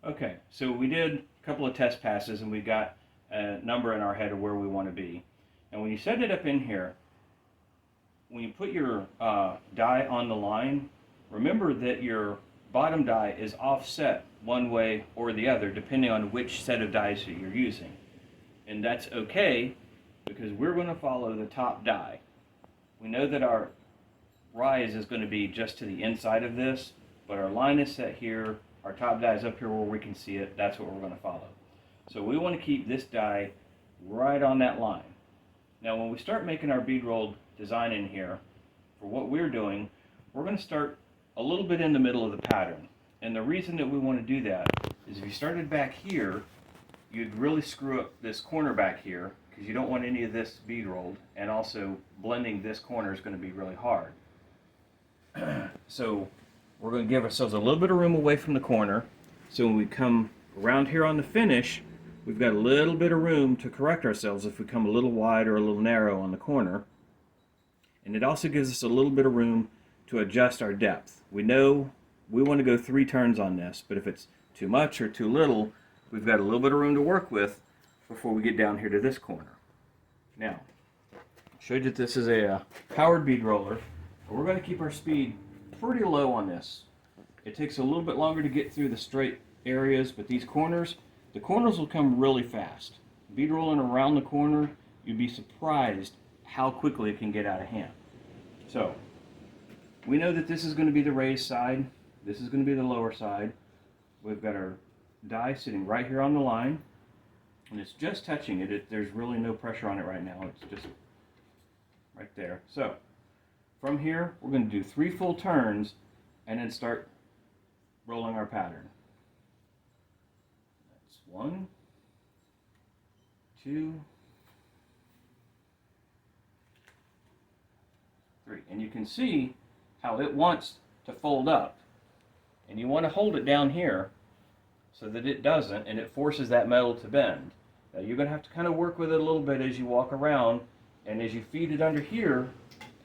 Okay, so we did a couple of test passes and we got a number in our head of where we want to be. And when you set it up in here, when you put your die on the line, remember that your bottom die is offset one way or the other depending on which set of dies that you're using. And that's okay because we're going to follow the top die. We know that our rise is going to be just to the inside of this, but our line is set here, our top die is up here where we can see it, that's what we're going to follow. So we want to keep this die right on that line. Now when we start making our bead rolled design in here, for what we're doing, we're going to start a little bit in the middle of the pattern. And the reason that we want to do that is if you started back here, you'd really screw up this corner back here because you don't want any of this bead rolled, and also blending this corner is going to be really hard. So we're going to give ourselves a little bit of room away from the corner, so when we come around here on the finish, we've got a little bit of room to correct ourselves if we come a little wide or a little narrow on the corner. And it also gives us a little bit of room to adjust our depth. We know we want to go 3 turns on this, but if it's too much or too little, we've got a little bit of room to work with before we get down here to this corner. Now, I showed you that this is a powered bead roller. We're going to keep our speed pretty low on this. It takes a little bit longer to get through the straight areas, but these corners, the corners will come really fast. Bead rolling around the corner, you'd be surprised how quickly it can get out of hand. So, we know that this is going to be the raised side, this is going to be the lower side. We've got our die sitting right here on the line, and it's just touching it. There's really no pressure on it right now, it's just right there. So, from here, we're going to do 3 full turns and then start rolling our pattern. That's 1, 2, 3. And you can see how it wants to fold up. And you want to hold it down here so that it doesn't, and it forces that metal to bend. Now you're going to have to kind of work with it a little bit as you walk around, and as you feed it under here,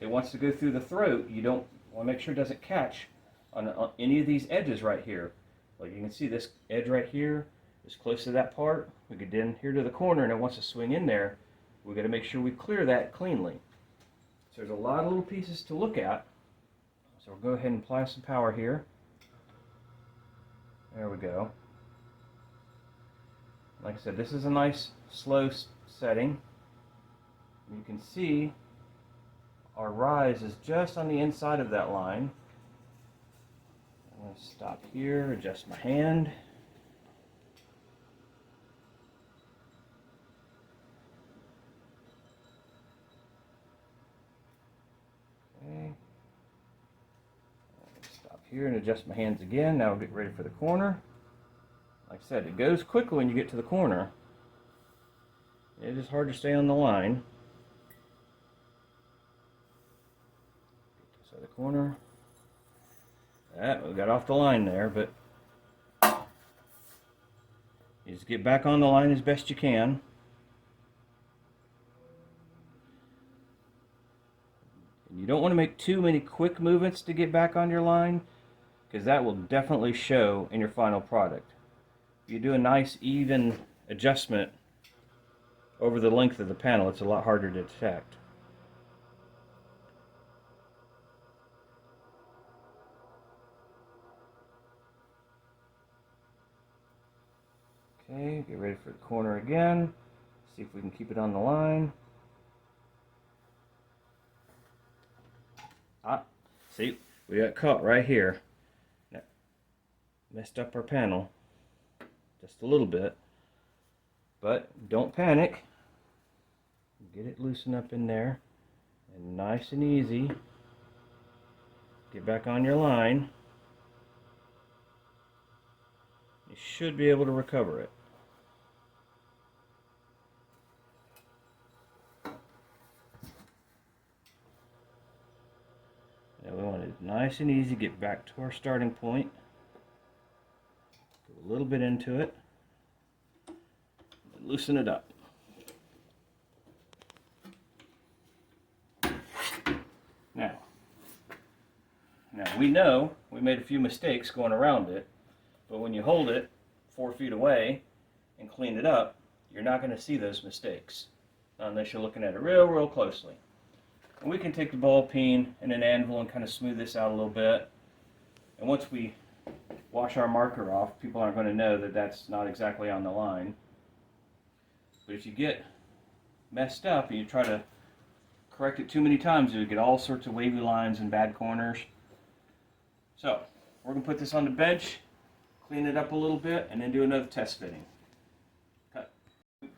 it wants to go through the throat. You don't want to make sure it doesn't catch on any of these edges right here. Like you can see this edge right here is close to that part. We get in here to the corner and it wants to swing in there. We've got to make sure we clear that cleanly. So there's a lot of little pieces to look at. So we'll go ahead and apply some power here. There we go. Like I said, this is a nice slow setting. You can see our rise is just on the inside of that line. I'm going to stop here, adjust my hand. Okay. Stop here and adjust my hands again. Now we'll get ready for the corner. Like I said, it goes quickly when you get to the corner. It is hard to stay on the line. So the corner. We got off the line there, but you just get back on the line as best you can. And you don't want to make too many quick movements to get back on your line, because that will definitely show in your final product. If you do a nice even adjustment over the length of the panel, it's a lot harder to detect. Okay, get ready for the corner again. See if we can keep it on the line. See, we got caught right here. That messed up our panel just a little bit. But don't panic. Get it loosened up in there. And nice and easy. Get back on your line. You should be able to recover it. Now we want it nice and easy, get back to our starting point. Go a little bit into it. And loosen it up. Now we know we made a few mistakes going around it, but when you hold it 4 feet away and clean it up, you're not going to see those mistakes unless you're looking at it real closely. And we can take the ball peen and an anvil and kind of smooth this out a little bit. And once we wash our marker off, people aren't going to know that that's not exactly on the line. But if you get messed up and you try to correct it too many times, you'll get all sorts of wavy lines and bad corners. So we're going to put this on the bench, clean it up a little bit, and then do another test fitting. Cut.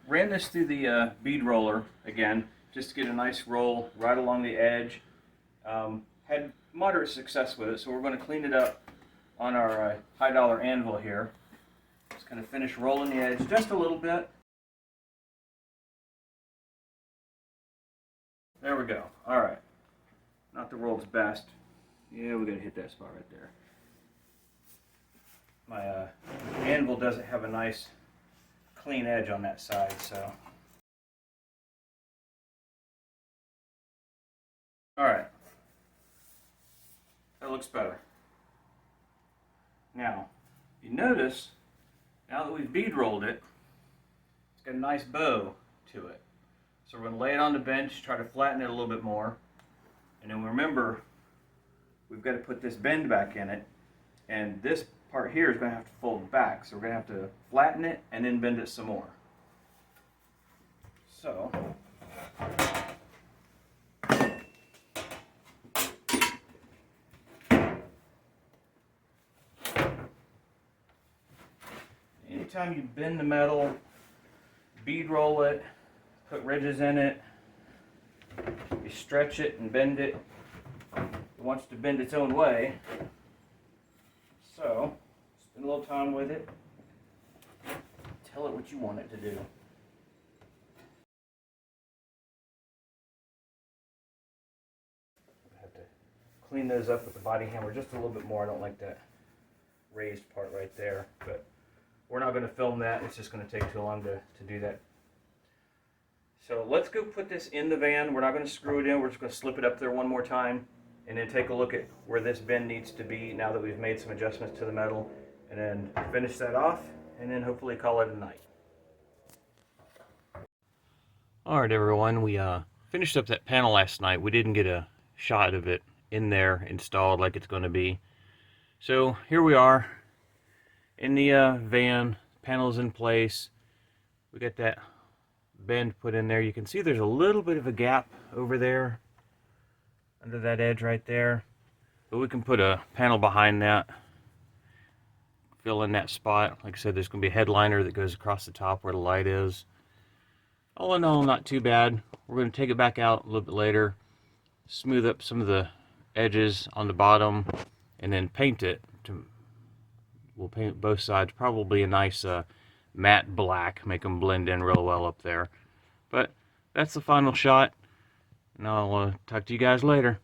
Ran this through the bead roller again, just to get a nice roll right along the edge. Had moderate success with it, so we're going to clean it up on our high dollar anvil here. Just going to finish rolling the edge just a little bit. There we go. Alright. Not the world's best. Yeah, we're going to hit that spot right there. My anvil doesn't have a nice clean edge on that side, so. Alright. That looks better. Now, you notice, now that we've bead rolled it, it's got a nice bow to it. So we're going to lay it on the bench, try to flatten it a little bit more. And then remember, we've got to put this bend back in it. And this part here is going to have to fold back. So we're going to have to flatten it and then bend it some more. So, anytime you bend the metal, bead roll it, put ridges in it, you stretch it and bend it. It wants to bend its own way. So, spend a little time with it. Tell it what you want it to do. I have to clean those up with the body hammer just a little bit more. I don't like that raised part right there, but we're not going to film that. It's just going to take too long to do that. So let's go put this in the van. We're not going to screw it in. We're just going to slip it up there one more time and then take a look at where this bend needs to be now that we've made some adjustments to the metal, and then finish that off and then hopefully call it a night. Alright everyone, we finished up that panel last night. We didn't get a shot of it in there installed like it's going to be. So here we are in the van, panel's in place. We got that bend put in there. You can see there's a little bit of a gap over there under that edge right there, but we can put a panel behind that, fill in that spot. Like I said, there's going to be a headliner that goes across the top where the light is. All in all, not too bad. We're going to take it back out a little bit later, smooth up some of the edges on the bottom, and then paint it. We'll paint both sides, probably a nice matte black, make them blend in real well up there. But that's the final shot, and I'll talk to you guys later.